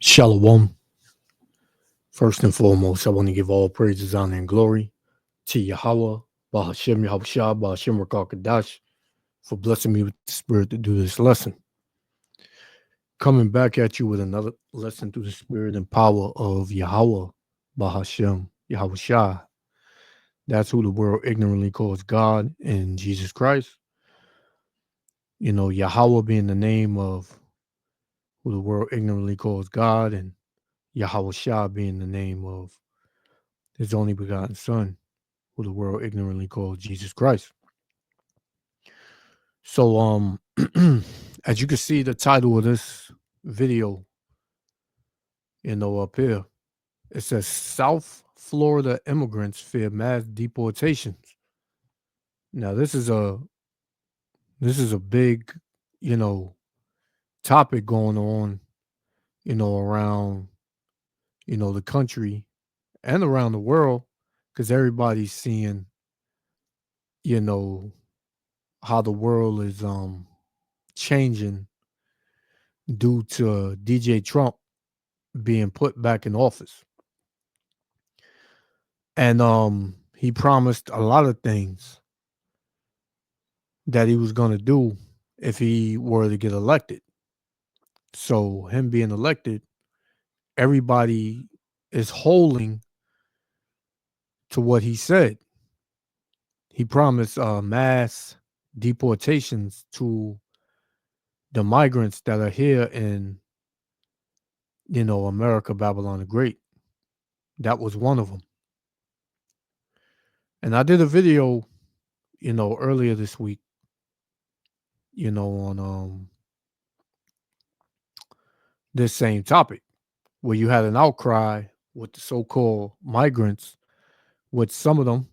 Shalom. First and foremost, I want to give all praises, honor, and glory to Yahweh, Bahashem Yahushua, Bahashem Rakakadash, for blessing me with the spirit to do this lesson. Coming back at you with another lesson through the spirit and power of Yahweh, Bahashem Yahushua. That's who the world ignorantly calls God and Jesus Christ. You know, Yahweh being the name of who the world ignorantly calls God, and Yahushua being the name of his only begotten Son, who the world ignorantly calls Jesus Christ. So, as you can see, the title of this video, up here, it says South Florida immigrants fear mass deportations. Now, this is a big, topic going on, around, the country and around the world, because everybody's seeing, how the world is changing due to DJ Trump being put back in office. And he promised a lot of things that he was going to do if he were to get elected. So him being elected, everybody is holding to what he said. He promised mass deportations to the migrants that are here in, America, Babylon the Great. That was one of them. And I did a video, earlier this week, on this same topic, where you had an outcry with the so-called migrants, with some of them,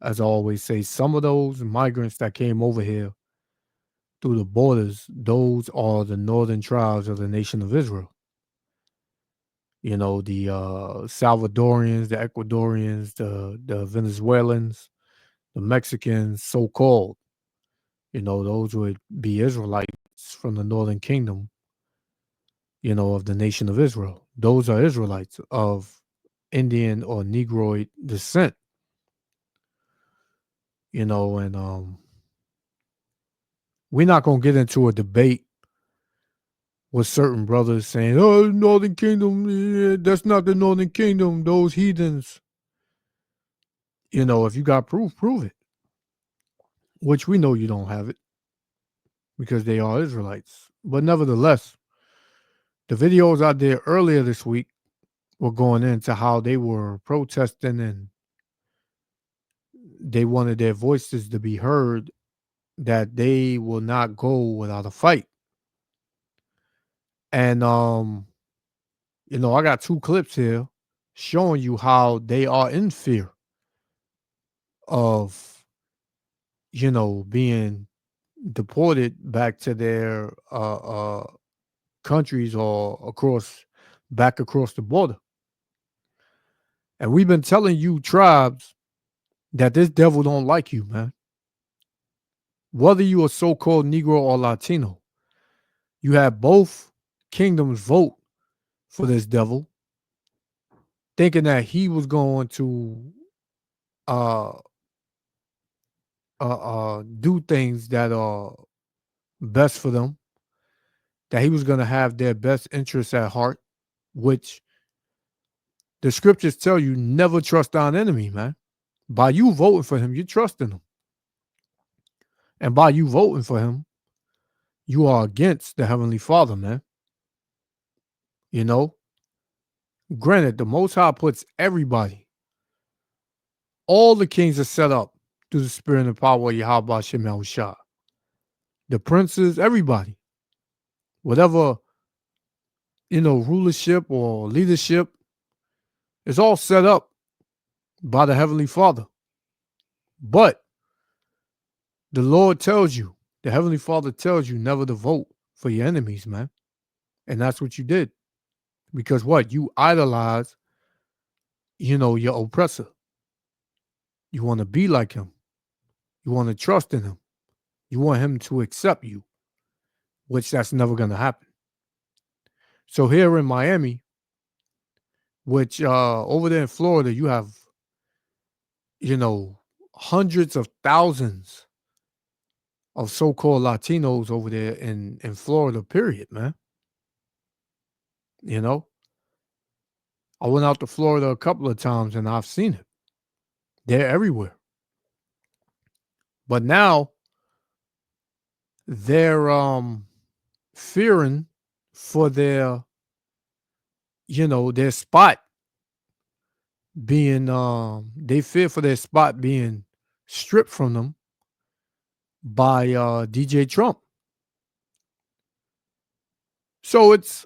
as I always say, some of those migrants that came over here through the borders, those are the northern tribes of the nation of Israel. The Salvadorians, the Ecuadorians, the Venezuelans, the Mexicans, so-called, those would be Israelites from the northern kingdom, of the nation of Israel. Those are Israelites of Indian or Negroid descent. And we're not going to get into a debate with certain brothers saying, oh, Northern Kingdom, that's not the Northern Kingdom, those heathens. If you got proof, prove it. Which we know you don't have it, because they are Israelites. But nevertheless, the videos I did earlier this week were going into how they were protesting and they wanted their voices to be heard, that they will not go without a fight. And I got two clips here showing you how they are in fear of, being deported back to their countries or back across the border. And we've been telling you tribes that this devil don't like you, man. Whether you are so-called Negro or Latino, you have both kingdoms vote for this devil, thinking that he was going to do things that are best for them, that he was going to have their best interests at heart, which the scriptures tell you never trust thine enemy, man. By you voting for him, you're trusting him. And by you voting for him, you are against the Heavenly Father, man. Granted, the Most High puts everybody, all the kings are set up through the spirit and power of Yahweh Shem Yahushua. The princes, everybody. Whatever, rulership or leadership, is all set up by the Heavenly Father. But the Lord tells you, the Heavenly Father tells you never to vote for your enemies, man. And that's what you did. Because what? You idolize, your oppressor. You want to be like him. You want to trust in him. You want him to accept you, which that's never going to happen. So here in Miami, which over there in Florida, you have, hundreds of thousands of so-called Latinos over there in Florida, period, man. I went out to Florida a couple of times and I've seen it. They're everywhere. But now they're fearing for their spot being they fear for their spot being stripped from them by DJ Trump. So it's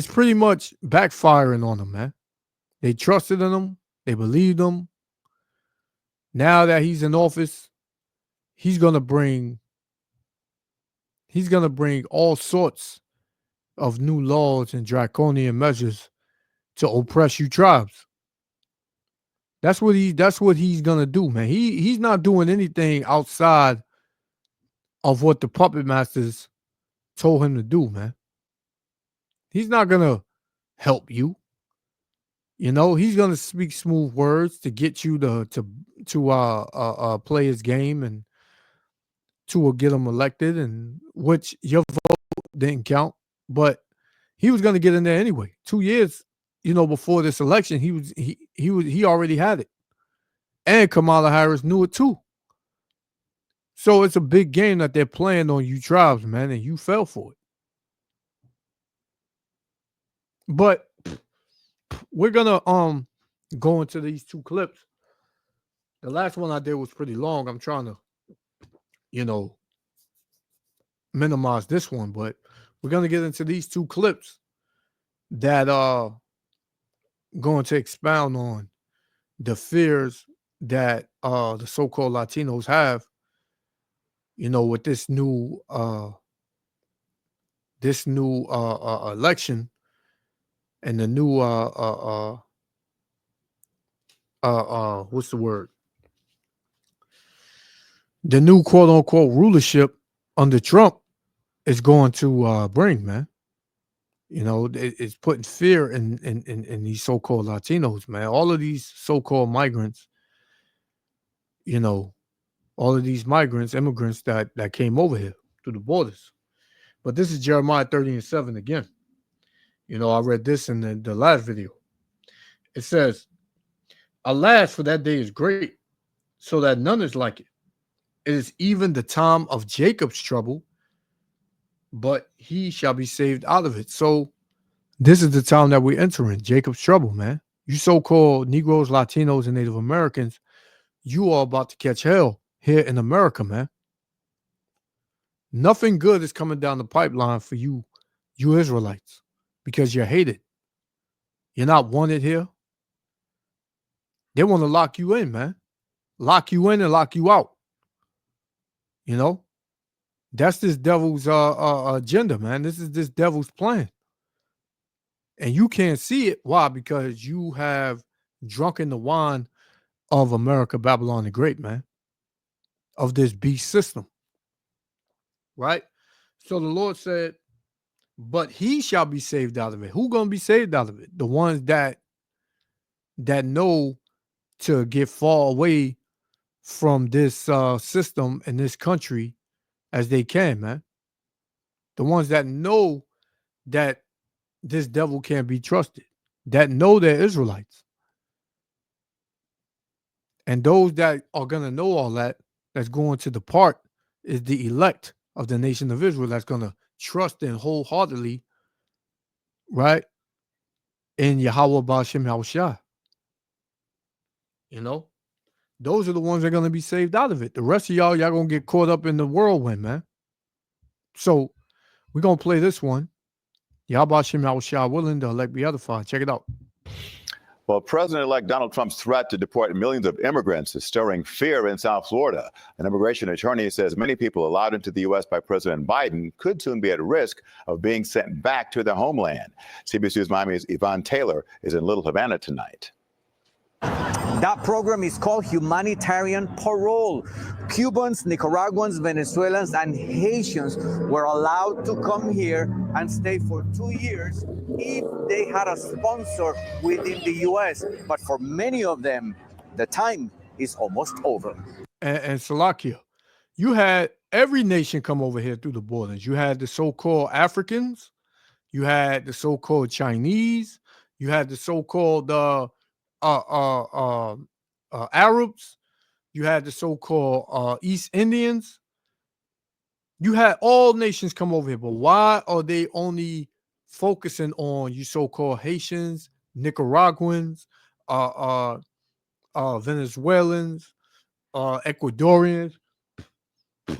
pretty much backfiring on them, man. They trusted in him, they believed him. Now that he's in office, he's gonna bring all sorts of new laws and draconian measures to oppress you tribes. That's what he's gonna do, man. He's not doing anything outside of what the puppet masters told him to do, man. He's not gonna help you. He's gonna speak smooth words to get you to play his game and to get him elected, and which your vote didn't count, but he was gonna get in there anyway. 2 years, before this election, he already had it, and Kamala Harris knew it too. So it's a big game that they're playing on you tribes, man, and you fell for it. But we're gonna go into these two clips. The last one I did was pretty long. I'm trying to, minimize this one, but we're gonna get into these two clips that are going to expound on the fears that the so-called Latinos have, with this new election and the new what's the word? The new quote unquote rulership under Trump is going to bring, man. It's putting fear in these so-called Latinos, man. All of these so-called migrants, all of these immigrants that came over here through the borders. But this is Jeremiah 30:7 again. I read this in the last video. It says, "Alas, for that day is great, so that none is like it. It is even the time of Jacob's trouble, but he shall be saved out of it." So this is the time that we're entering, Jacob's trouble, man. You so-called Negroes, Latinos, and Native Americans, you are about to catch hell here in America, man. Nothing good is coming down the pipeline for you Israelites, because you're hated. You're not wanted here. They want to lock you in, man. Lock you in and lock you out. That's this devil's agenda, man. This is this devil's plan. And you can't see it. Why? Because you have drunken the wine of America, Babylon the Great, man. Of this beast system. Right? So the Lord said, but he shall be saved out of it. Who gonna be saved out of it? The ones that know to get far away from this system and this country as they can, man. The ones that know that this devil can't be trusted, that know they're Israelites. And those that are going to know all that, that's going to depart, is the elect of the nation of Israel that's going to trust in wholeheartedly, right, in Yahweh Ba'ashem Yahushua. Those are the ones that are going to be saved out of it. The rest of y'all going to get caught up in the whirlwind, man. So we're going to play this one. Yahweh Ba'ashem Yahushua willing, the elect be edified. Check it out. Well, President-elect Donald Trump's threat to deport millions of immigrants is stirring fear in South Florida. An immigration attorney says many people allowed into the U.S. by President Biden could soon be at risk of being sent back to their homeland. CBS News Miami's Yvonne Taylor is in Little Havana tonight. That program is called humanitarian parole. Cubans, Nicaraguans, Venezuelans, and Haitians were allowed to come here and stay for 2 years if they had a sponsor within the U.S. But for many of them, the time is almost over. And Salakia, you had every nation come over here through the borders. You had the so-called Africans, you had the so-called Chinese, you had the so-called Arabs, you had the so-called East Indians. You had all nations come over here, but why are they only focusing on you so-called Haitians, Nicaraguans, Venezuelans, Ecuadorians,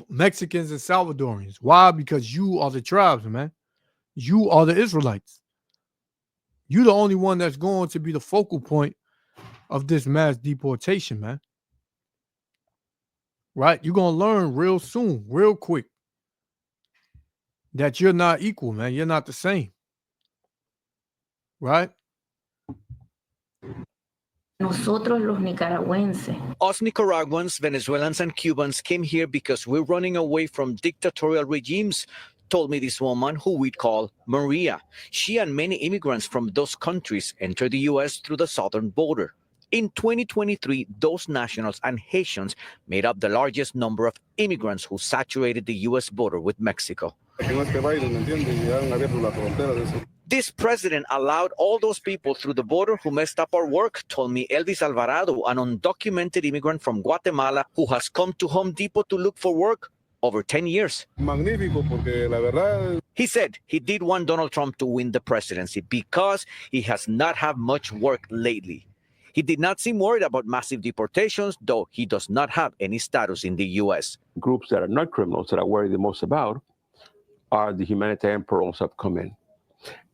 Mexicans, and Salvadorians? Why? Because you are the tribes, man. You are the Israelites. You're the only one that's going to be the focal point of this mass deportation, man. Right? You're going to learn real soon, real quick, that you're not equal, man. You're not the same. Right? Nosotros los nicaragüenses. Us Nicaraguans, Venezuelans, and Cubans came here because we're running away from dictatorial regimes, told me this woman who we'd call Maria. She and many immigrants from those countries entered the U.S. through the southern border. In 2023, those nationals and Haitians made up the largest number of immigrants who saturated the U.S. border with Mexico. This president allowed all those people through the border who messed up our work, told me Elvis Alvarado, an undocumented immigrant from Guatemala who has come to Home Depot to look for work over 10 years. He said he did want Donald Trump to win the presidency because he has not had much work lately. He did not seem worried about massive deportations, though he does not have any status in the U.S. Groups that are not criminals that I worry the most about are the humanitarian paroles that have come in.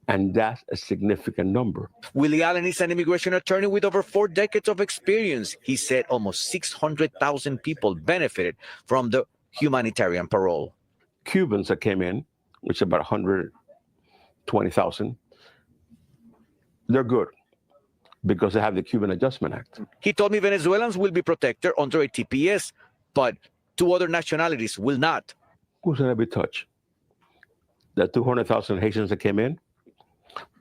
And that's a significant number. Willie Allen is an immigration attorney with over 4 decades of experience. He said almost 600,000 people benefited from the humanitarian parole. Cubans that came in, which is about 120,000, they're good because they have the Cuban Adjustment Act. He told me Venezuelans will be protected under a TPS, but 2 other nationalities will not. Who's going to be touched? The 200,000 Haitians that came in,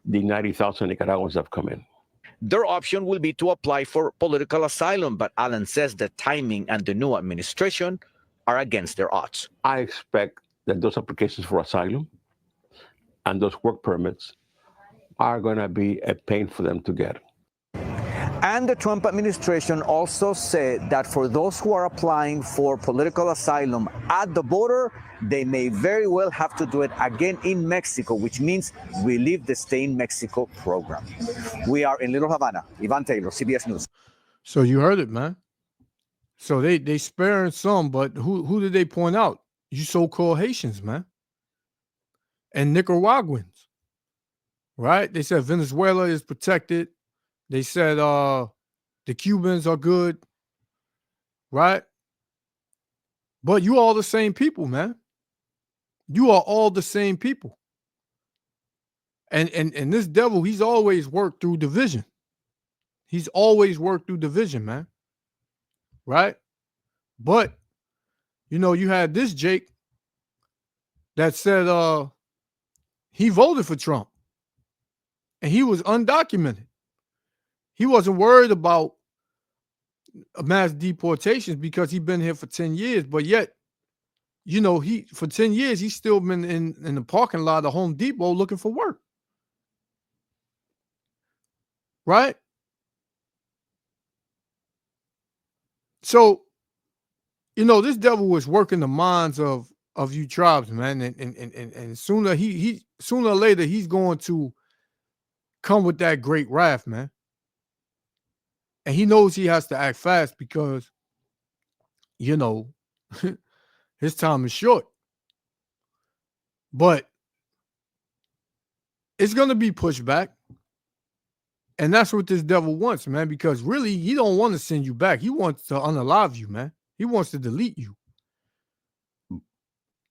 the 90,000 Nicaraguans that have come in. Their option will be to apply for political asylum, but Allen says the timing and the new administration are against their odds. I expect that those applications for asylum and those work permits are going to be a pain for them to get. And the Trump administration also said that for those who are applying for political asylum at the border, they may very well have to do it again in Mexico, which means relieve the Stay in Mexico program. We are in Little Havana. Ivan Taylor, CBS News. So you heard it, man. So they sparing some, but who did they point out? You so-called Haitians, man. And Nicaraguans. Right? They said Venezuela is protected. They said the Cubans are good. Right? But you all the same people, man. You are all the same people. And this devil, he's always worked through division. He's always worked through division, man. Right? But, you know, you had this Jake that said he voted for Trump. And he was undocumented. He wasn't worried about mass deportations because he'd been here for 10 years. But yet, you know, for 10 years, he's still been in the parking lot of Home Depot looking for work. Right? So, you know, this devil was working the minds of you tribes, man. And sooner or later, he's going to come with that great wrath, man. And he knows he has to act fast because, you know, his time is short. But it's going to be pushed back. And that's what this devil wants, man, because really he don't want to send you back. He wants to unalive you, man. He wants to delete you.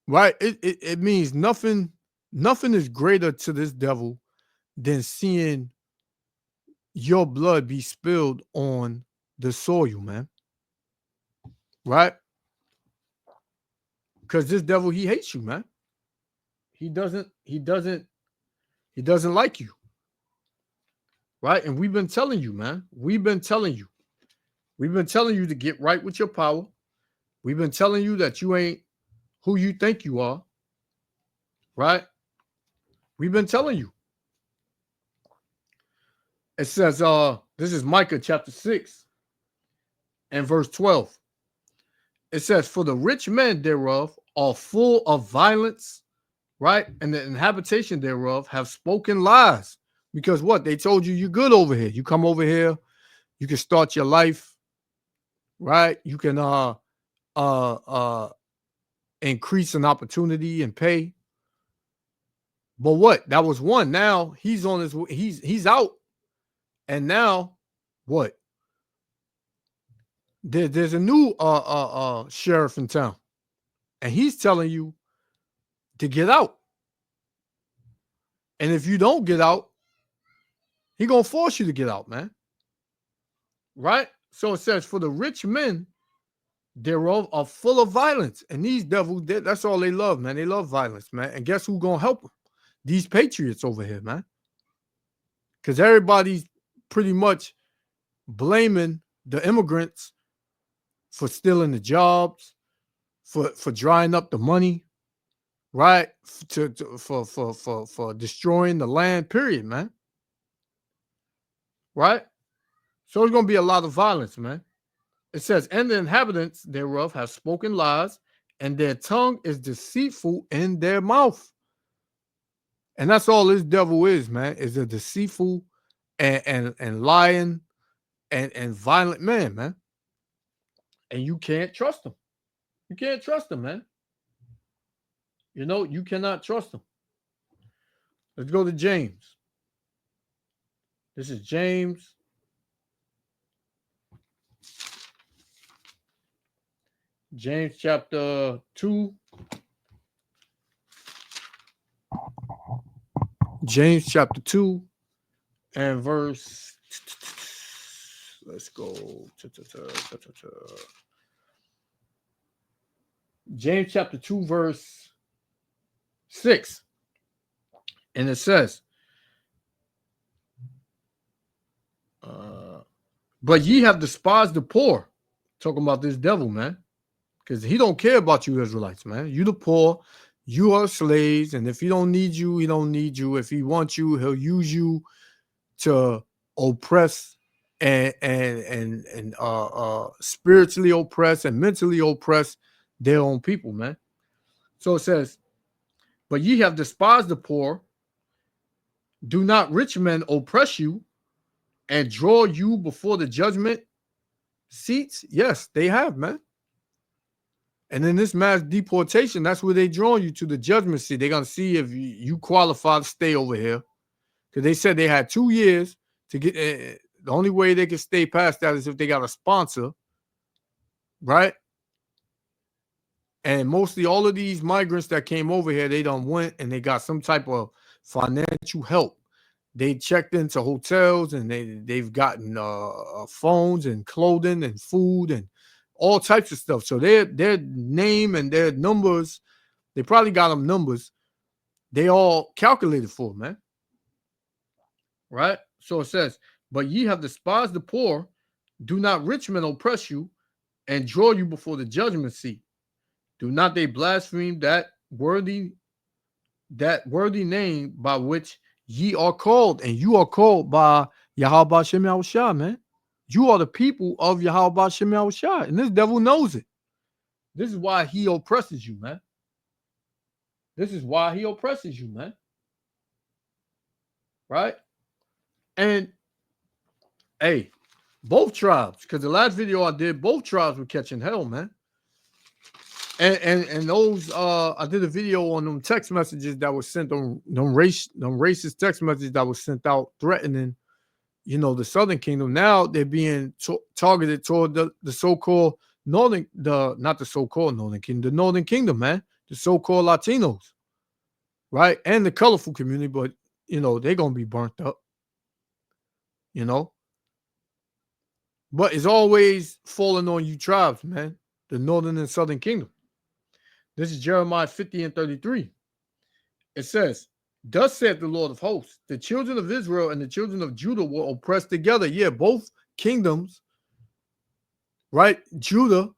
Right? It means nothing is greater to this devil than seeing your blood be spilled on the soil, man. Right? Because this devil, he hates you, man. He doesn't like you. Right? And we've been telling you, man. We've been telling you to get right with your power. We've been telling you that you ain't who you think you are. Right? We've been telling you. It says, this is Micah chapter 6 and verse 12. It says, for the rich men thereof are full of violence, right? And the inhabitation thereof have spoken lies. Because what? They told you you're good over here. You come over here, you can start your life, right? You can increase an opportunity and pay. But what? That was one. Now he's on his he's out. And now what? There's a new sheriff in town, and he's telling you to get out. And if you don't get out, he's gonna force you to get out, man. Right? So it says, for the rich men thereof are full of violence. And these devils, that's all they love, man. They love violence, man. And guess who's gonna help them? These patriots over here, man. Because everybody's pretty much blaming the immigrants for stealing the jobs, for drying up the money, right? For destroying the land, period, man. Right? So there's going to be a lot of violence, man. It says, and the inhabitants thereof have spoken lies, and their tongue is deceitful in their mouth. And that's all this devil is, man, is a deceitful and lying and violent man, man. And you can't trust him. You can't trust him, man. You know, you cannot trust him. Let's go to James. This is James. James chapter 2. James chapter 2 and verse. Let's go. James chapter 2, verse 6. And it says, but ye have despised the poor. Talking about this devil, man. Because he don't care about you Israelites, man. You the poor, you are slaves, and if he don't need you, he don't need you. If he wants you, he'll use you to oppress and spiritually oppress and mentally oppress their own people, man. So it says, but ye have despised the poor. Do not rich men oppress you and draw you before the judgment seats? Yes, they have, man. And in this mass deportation, that's where they draw you to the judgment seat. They're going to see if you qualify to stay over here. Because they said they had 2 years to get. The only way they can stay past that is if they got a sponsor, right? And mostly all of these migrants that came over here, they done went and they got some type of financial help. They checked into hotels and they've gotten phones and clothing and food and all types of stuff. So their name and their numbers, they probably got them numbers. They all calculated for, man. Right? So it says, but ye have despised the poor, do not rich men oppress you, and draw you before the judgment seat. Do not they blaspheme that worthy name by which ye are called, and you are called by Yahweh Shem Yahushua, man. You are the people of Yahweh Shem Yahushua, and this devil knows it. This is why he oppresses you, man. This is why he oppresses you, man. Right? And hey, both tribes, because the last video I did, both tribes were catching hell, man. And those I did a video on them text messages that was sent on them racist text messages that was sent out threatening, you know, the Southern Kingdom. Now they're being targeted toward the so-called Northern, not the so-called Northern Kingdom, the Northern Kingdom, man, the so-called Latinos, right? And the colorful community, but you know, they're gonna be burnt up. You know, But it's always falling on you tribes, man. The northern and southern kingdom. This is Jeremiah 50 and 33. It says, thus saith the Lord of hosts, the children of Israel and the children of Judah were oppressed together. Yeah, both kingdoms, right? Judah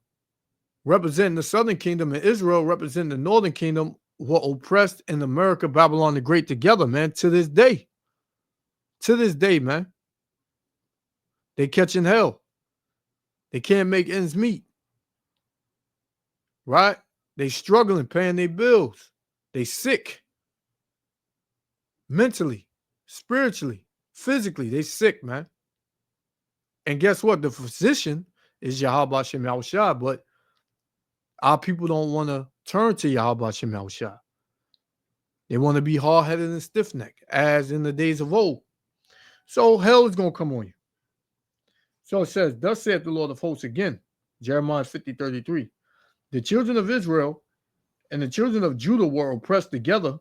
representing the southern kingdom and Israel representing the northern kingdom were oppressed in America, Babylon the Great together, man, to this day. To this day, man. They catching hell. They can't make ends meet. Right? They struggling paying their bills. They sick. Mentally, spiritually, physically, they sick, man. And guess what? The physician is Yahweh Shem Yahushua, but our people don't want to turn to Yahweh Shem Yahushua. They want to be hard-headed and stiff-necked, as in the days of old. So hell is going to come on you. So it says, thus saith the Lord of hosts again, Jeremiah 50, 33. The children of Israel and the children of Judah were oppressed together,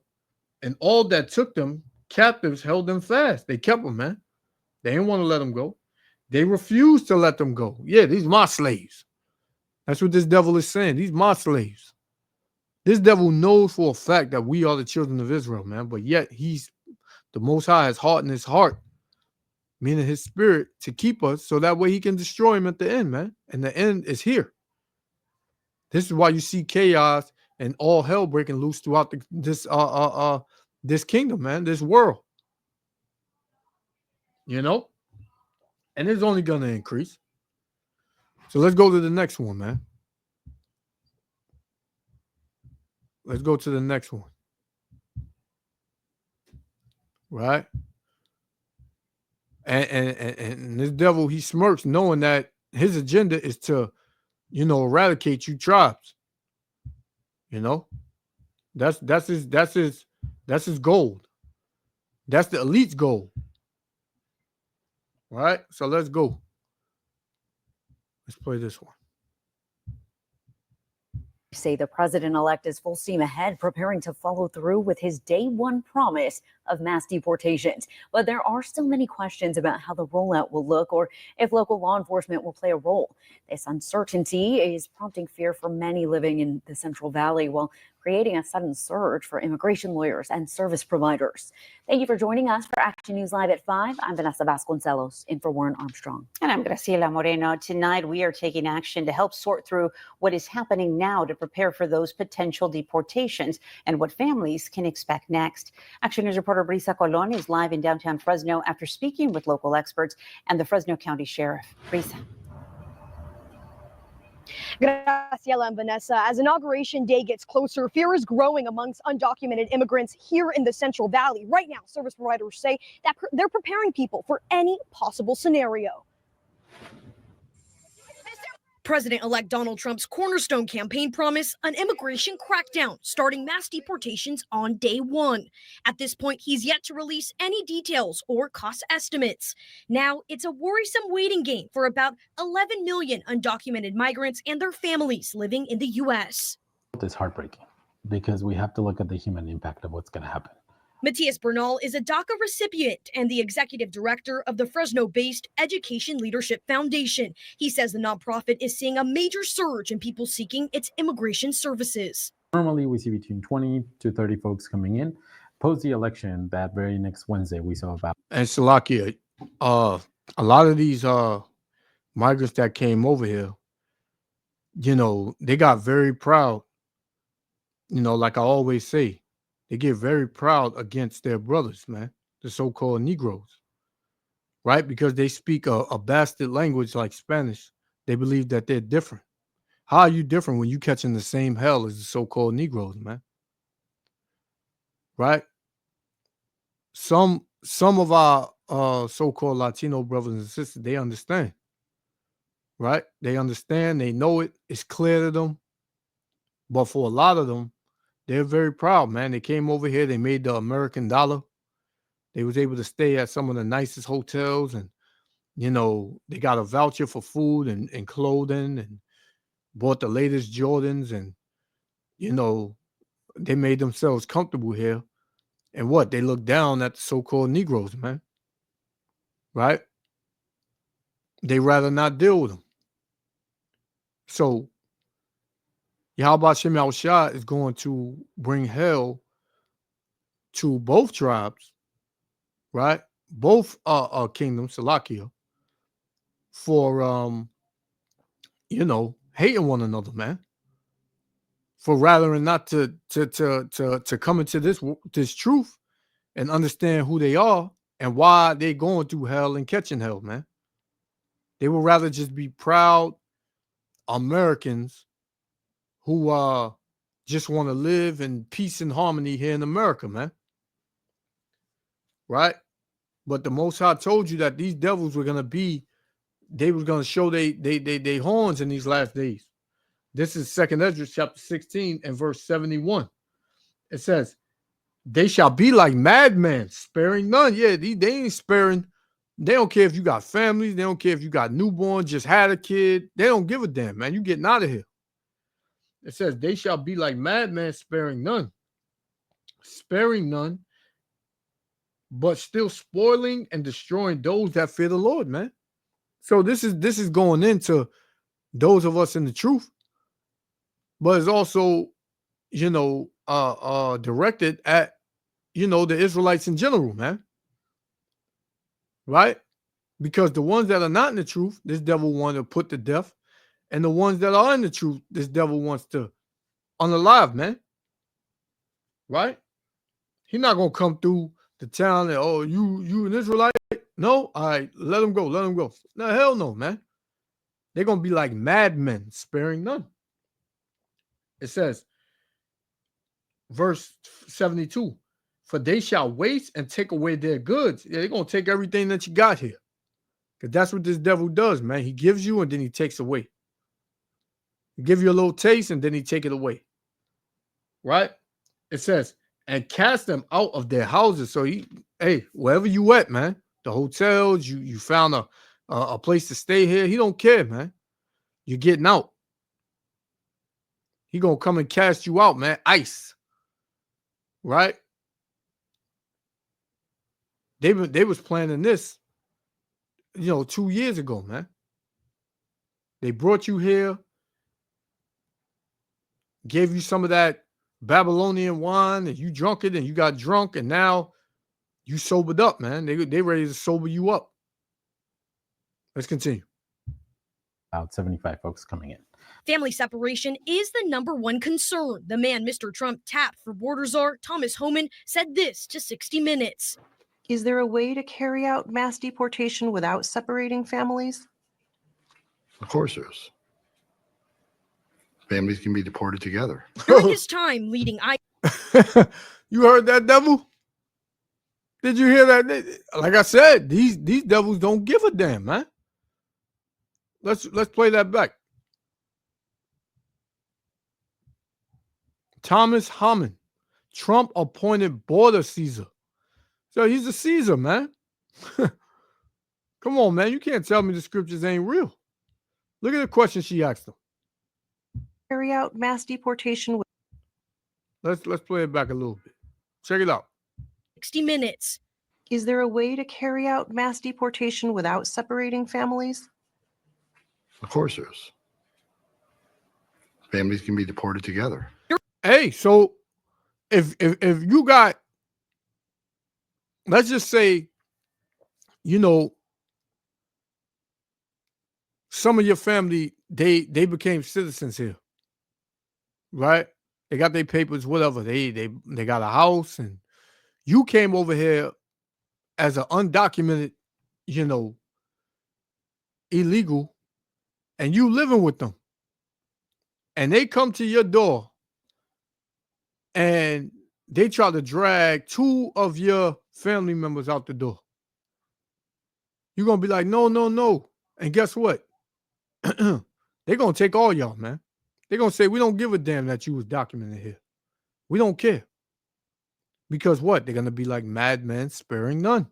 and all that took them captives held them fast. They kept them, man. They didn't want to let them go. They refused to let them go. Yeah, these my slaves. That's what this devil is saying. These my slaves. This devil knows for a fact that we are the children of Israel, man. But yet he's the Most High has hardened his heart, meaning his spirit, to keep us so that way he can destroy him at the end, man. And the end is here. This is why you see chaos and all hell breaking loose throughout this kingdom, man, this world. You know? And it's only going to increase. So let's go to the next one, man. Let's go to the next one. Right? And this devil, he smirks knowing that his agenda is to, eradicate you tribes. That's his goal. That's the elite's goal. All right, so let's go. Let's play this one. Say the president-elect is full steam ahead, preparing to follow through with his day one promise of mass deportations. But there are still many questions about how the rollout will look or if local law enforcement will play a role. This uncertainty is prompting fear for many living in the Central Valley, while creating a sudden surge for immigration lawyers and service providers. Thank you for joining us for Action News Live at 5. I'm Vanessa Vasconcelos, in for Warren Armstrong. And I'm Graciela Moreno. Tonight, we are taking action to help sort through what is happening now to prepare for those potential deportations and what families can expect next. Action News reporter Brisa Colon is live in downtown Fresno after speaking with local experts and the Fresno County Sheriff. Brisa. Graciela and Vanessa, as Inauguration Day gets closer, fear is growing amongst undocumented immigrants here in the Central Valley. Right now, service providers say that they're preparing people for any possible scenario. President-elect Donald Trump's cornerstone campaign promise, an immigration crackdown, starting mass deportations on day one. At this point, he's yet to release any details or cost estimates. Now, it's a worrisome waiting game for about 11 million undocumented migrants and their families living in the U.S. It's heartbreaking because we have to look at the human impact of what's going to happen. Matthias Bernal is a DACA recipient and the executive director of the Fresno-based Education Leadership Foundation. He says the nonprofit is seeing a major surge in people seeking its immigration services. Normally, we see between 20 to 30 folks coming in. Post the election, that very next Wednesday, we saw about. And Salakia, a lot of these migrants that came over here, they got very proud. Like I always say, they get very proud against their brothers, man, the so-called Negroes, right? Because they speak a bastard language like Spanish. They believe that they're different. How are you different when you catching the same hell as the so-called Negroes, man? Right? Some of our so-called Latino brothers and sisters, they understand, right? They understand, they know it, it's clear to them. But for a lot of them, they're very proud, man. They came over here. They made the American dollar. They was able to stay at some of the nicest hotels. And, they got a voucher for food and clothing and bought the latest Jordans. And, they made themselves comfortable here. And what? They look down at the so-called Negroes, man. Right? they rather not deal with them. So Yahweh Shem Yahushua is going to bring hell to both tribes, right? Both kingdoms, Salakia, for hating one another, man. For rather than not to come into this truth and understand who they are and why they going through hell and catching hell, man. They would rather just be proud Americans who just want to live in peace and harmony here in America, man. Right? But the Most High told you that these devils were gonna show they horns in these last days. This is 2nd Esdras chapter 16 and verse 71. It says, they shall be like madmen, sparing none. Yeah, they ain't sparing. They don't care if you got families. They don't care if you got newborns, just had a kid. They don't give a damn, man. You getting out of here. It says, they shall be like madmen, sparing none. Sparing none, but still spoiling and destroying those that fear the Lord, man. So this is going into those of us in the truth, but it's also, directed at, the Israelites in general, man. Right? Because the ones that are not in the truth, this devil wants to put to death. And the ones that are in the truth, this devil wants to unalive, man. Right? He's not going to come through the town and, oh, you an Israelite? No? All right, let him go. Let him go. No, hell no, man. They're going to be like madmen, sparing none. It says, verse 72, for they shall waste and take away their goods. Yeah, they're going to take everything that you got here. Because that's what this devil does, man. He gives you and then he takes away. He give you a little taste and then he take it away. Right? It says, and cast them out of their houses. So wherever you at, man, the hotels, you found a place to stay here. He don't care, man. You're getting out. He gonna come and cast you out, man. ICE. Right? They was planning this, 2 years ago, man. They brought you here, gave you some of that Babylonian wine, and you drunk it, and you got drunk, and now you sobered up, man. They ready to sober you up. Let's continue. About 75 folks coming in. Family separation is the #1 concern. The man Mr. Trump tapped for border czar Thomas Homan said this to 60 Minutes. Is there a way to carry out mass deportation without separating families? Of course there is. Families can be deported together. During his time leading You heard that, devil? Did you hear that? Like I said, these devils don't give a damn, man. Let's play that back. Thomas Homan, Trump appointed border Caesar. So he's a Caesar, man. Come on, man. You can't tell me the scriptures ain't real. Look at the question she asked him. Carry out mass deportation. Let's play it back a little bit. Check it out. 60 Minutes. Is there a way to carry out mass deportation without separating families? Of course there is. Families can be deported together. Hey, so if you got, let's just say, some of your family, they became citizens here, right? They got their papers, whatever. They got a house, and you came over here as an undocumented, illegal, and you living with them, and they come to your door and they try to drag 2 of your family members out the door. You're going to be like, no, no, no. And guess what? They're going to take all y'all, man. They're going to say, we don't give a damn that you was documented here. We don't care. Because what? They're going to be like madmen sparing none.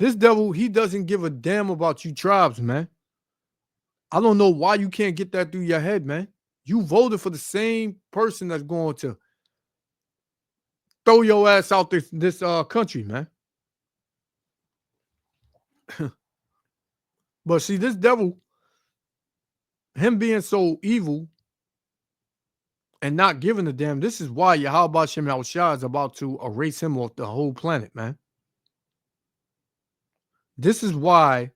This devil, he doesn't give a damn about you tribes, man. I don't know why you can't get that through your head, man. You voted for the same person that's going to throw your ass out this country, man. But see, this devil, him being so evil and not giving a damn, this is why Yahweh Shem Yahushua is about to erase him off the whole planet, man. This is why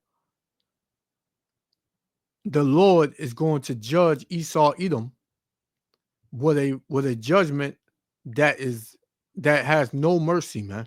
the Lord is going to judge Esau Edom with a judgment that has no mercy, man.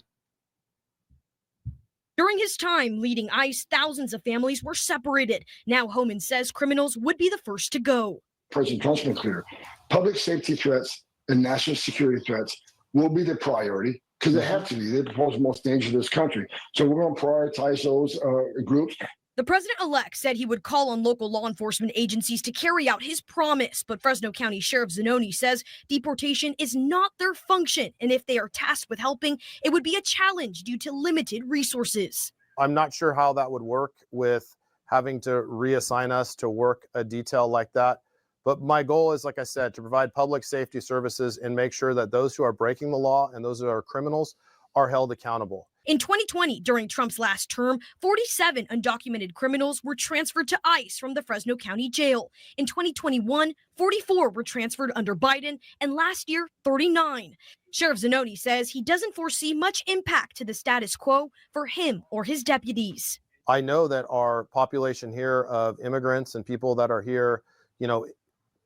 During his time leading ICE, thousands of families were separated. Now Homan says criminals would be the first to go. President Trump's been clear. Public safety threats and national security threats will be the priority because they have to be. They pose the most danger to this country. So we're going to prioritize those groups. The president-elect said he would call on local law enforcement agencies to carry out his promise, but Fresno County Sheriff Zanoni says deportation is not their function, and if they are tasked with helping, it would be a challenge due to limited resources. I'm not sure how that would work with having to reassign us to work a detail like that. But my goal is, like I said, to provide public safety services and make sure that those who are breaking the law and those who are criminals are held accountable. In 2020, during Trump's last term, 47 undocumented criminals were transferred to ICE from the Fresno County Jail. In 2021, 44 were transferred under Biden, and last year, 39. Sheriff Zanoni says he doesn't foresee much impact to the status quo for him or his deputies. I know that our population here of immigrants and people that are here,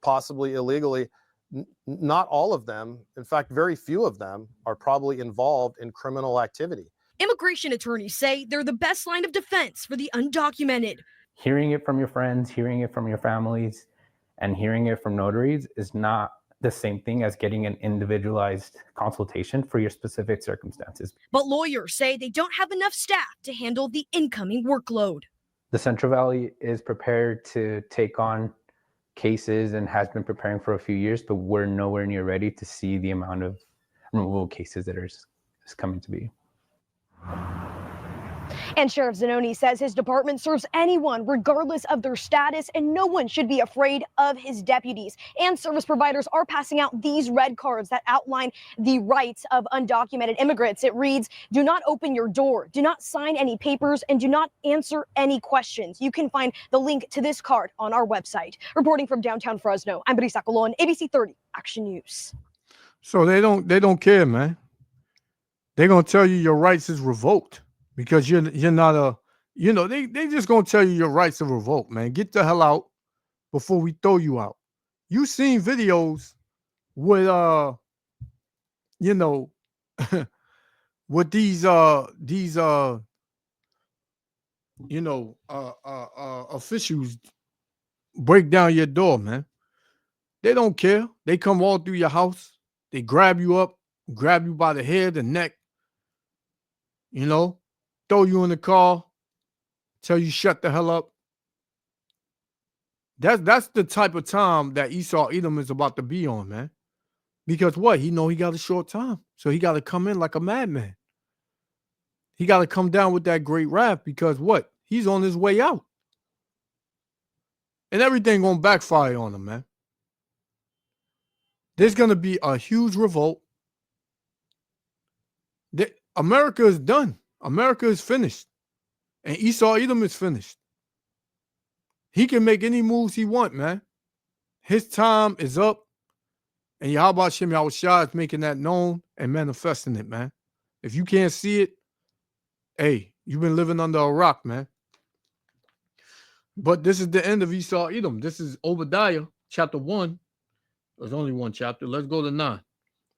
possibly illegally, not all of them, in fact, very few of them are probably involved in criminal activity. Immigration attorneys say they're the best line of defense for the undocumented. Hearing it from your friends, hearing it from your families, and hearing it from notaries is not the same thing as getting an individualized consultation for your specific circumstances. But lawyers say they don't have enough staff to handle the incoming workload. The Central Valley is prepared to take on cases and has been preparing for a few years, but we're nowhere near ready to see the amount of removal cases that is coming to be. And Sheriff Zanoni says his department serves anyone regardless of their status, and no one should be afraid of his deputies. And service providers are passing out these red cards that outline the rights of undocumented immigrants. It reads, do not open your door, do not sign any papers, and do not answer any questions. You can find the link to this card on our website. Reporting from downtown Fresno, I'm Brisa Colon, ABC 30 Action News. So they don't care, man. They're gonna tell you your rights is revoked because you're not they just gonna tell you your rights are revoked, man. Get the hell out before we throw you out. You seen videos with with these officials break down your door, man. They don't care. They come all through your house. They grab you up, grab you by the head, the neck, throw you in the car, tell you shut the hell up. That's the type of time that Esau Edom is about to be on, man. Because what? He got a short time. So he got to come in like a madman. He got to come down with that great wrath because what? He's on his way out. And everything gonna backfire on him, man. There's gonna be a huge revolt. America is done. America is finished. And Esau Edom is finished. He can make any moves he wants, man. His time is up. And Yahweh Shem Yahushua is making that known and manifesting it, man. If you can't see it, hey, you've been living under a rock, man. But this is the end of Esau Edom. This is Obadiah, chapter 1. There's only one chapter. Let's go to 9.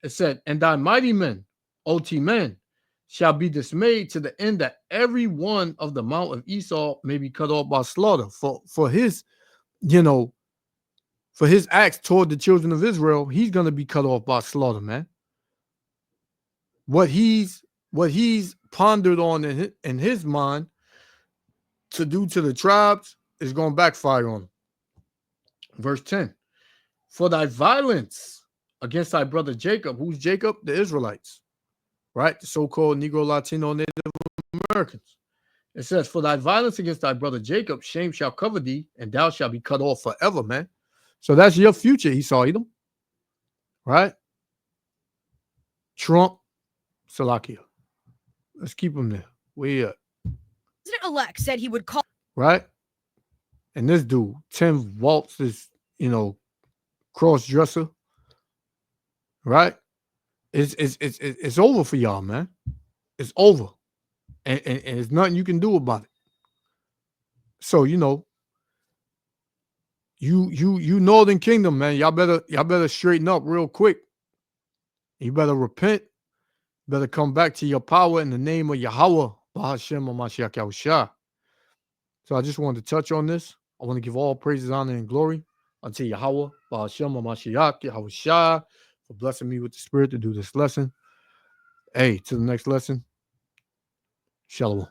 It said, and thy mighty men, OT men, shall be dismayed to the end that every one of the mount of Esau may be cut off by slaughter for his, for his acts toward the children of Israel. He's going to be cut off by slaughter, man. What he's pondered on in his mind to do to the tribes is going to backfire on him. Verse 10, for thy violence against thy brother Jacob. Who's Jacob? The Israelites. Right? The so-called Negro, Latino, Native Americans. It says, for thy violence against thy brother Jacob, shame shall cover thee, and thou shalt be cut off forever, man. So that's your future, Esau Edom. Right? Trump, Salakia. Let's keep him there. Where you at? President-elect said he would call right? And this dude, Tim Waltz, this, cross dresser, right? It's over for y'all, man. It's over. And there's nothing you can do about it. So, you Northern Kingdom, man, y'all better straighten up real quick. You better repent. Better come back to your power in the name of Yahweh. Ba'ashem Mashiach Yahushua. So I just wanted to touch on this. I want to give all praises, honor, and glory unto Yahweh, Ba'ashem Mashiach Yahushua, for blessing me with the Spirit to do this lesson. Hey, to the next lesson. Shalom.